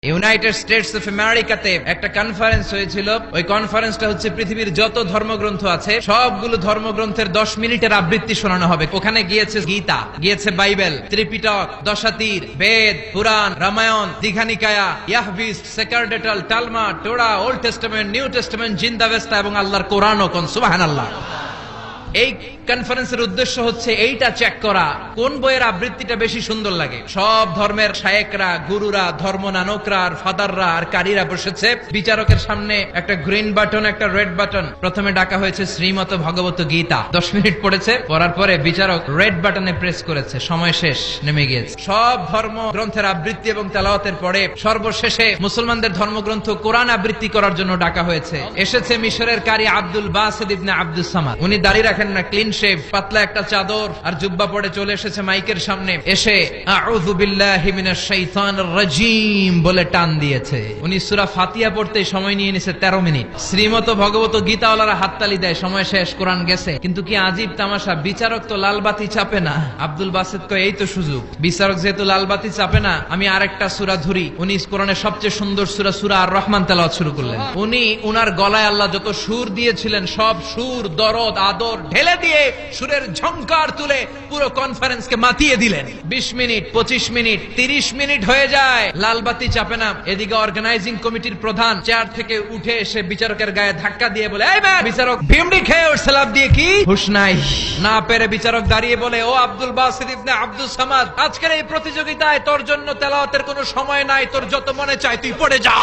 United states of আমেরিকাতে একটা conference হয়েছিল। ওই কনফারেন্সটা হচ্ছে পৃথিবীর যত ধর্মগ্রন্থ আছে সবগুলো ধর্মগ্রন্থের 10 মিনিটের আবৃত্তি শোনানো হবে। ওখানে গিয়েছে গীতা, গিয়েছে বাইবেল, ত্রিপিটক, দশাতীর, বেদ, পুরাণ, রামায়ণ, দীঘানিকায়া, ইয়াহবিস, সেকারডেটাল, টালমা, Torah, old testament, new testament, Zend Avesta এবং আল্লাহর কোরআনও। কোন সুবহানাল্লাহ। এই কনফারেন্সের উদ্দেশ্য হচ্ছে এইটা চেক করা কোন বইয়ের আবৃত্তিটা বেশি সুন্দর লাগে। সব ধর্মের শায়েকরা, গুরুরা, ধর্মনানকরা আর ফাদাররা আর কারীরা বসেছে। বিচারকের সামনে একটা গ্রিন বাটন, একটা রেড বাটন। প্রথমে ডাকা হয়েছে শ্রীমত ভগবত গীতা। 10 মিনিট পড়েছে। পড়ার পরে বিচারক রেড বাটনে প্রেস করেছে। সময় শেষ, নেমে গিয়েছে। সব ধর্ম গ্রন্থের আবৃত্তি এবং তেলাওয়াতের পরে সর্বশেষে মুসলমানদের ধর্মগ্রন্থ কোরআন আবৃত্তি করার জন্য ডাকা হয়েছে। এসেছে মিশরের কারি আব্দুল বাসিত ইবনে আব্দুস সামাদ। উনি দাড়ি রাখেন না, ক্লিন শেভ, পাতলা একটা চাদর আর জুব্বা পরে চলে এসেছে মাইকের সামনে। এসে আউযু বিল্লাহি মিনাশ শাইতানির রাজীম বলে টান দিয়েছে। উনি সূরা ফাতিহা পড়তে সময় নিয়ে নিয়েছে 13 মিনিট। শ্রীমত ভগবত গীতাওয়ালারা হাততালি দেয়, সময় শেষ, কোরআন গেছে। কিন্তু কি আজীব তামাশা, বিচারক তো লালবাতি চাপে না। আব্দুল বাসিত কয় এই তো সুযোগ, বিচারক যেহেতু লালবাতি চাপে না, আমি আরেকটা সূরা ধরি। উনি কোরআনের সবচেয়ে সুন্দর সূরা সূরা আর রহমান তেলাওয়াত শুরু করলেন। উনি উনার গলায় আল্লাহ যত সুর দিয়েছিলেন সব সুর, দরদ, আদর ঢেলে দিয়ে সুরের ঝংকার তুলে পুরো কনফারেন্সকে মাতিয়ে দিলেন। 20 মিনিট, 25 মিনিট, 30 মিনিট হয়ে যায়, লালবাতি চাপে না। এদিকে অর্গানাইজিং কমিটির প্রধান চেয়ার থেকে উঠে এসে বিচারকের গায়ে ধাক্কা দিয়ে বলে, এই ম্যান! বিচারক ভিমড়ি খেয়ে উঠছে লাফ দিয়ে, কি হুঁশ নাই। না পেরে বিচারক দাঁড়িয়ে বলে, ও আব্দুল বাসিত ইবনে আব্দুস সামাদ, আজকের এই প্রতিযোগিতায় তোর জন্য তেলাওয়াতের কোনো সময় নাই, তোর যত মনে চায় তুই পড়ে যা।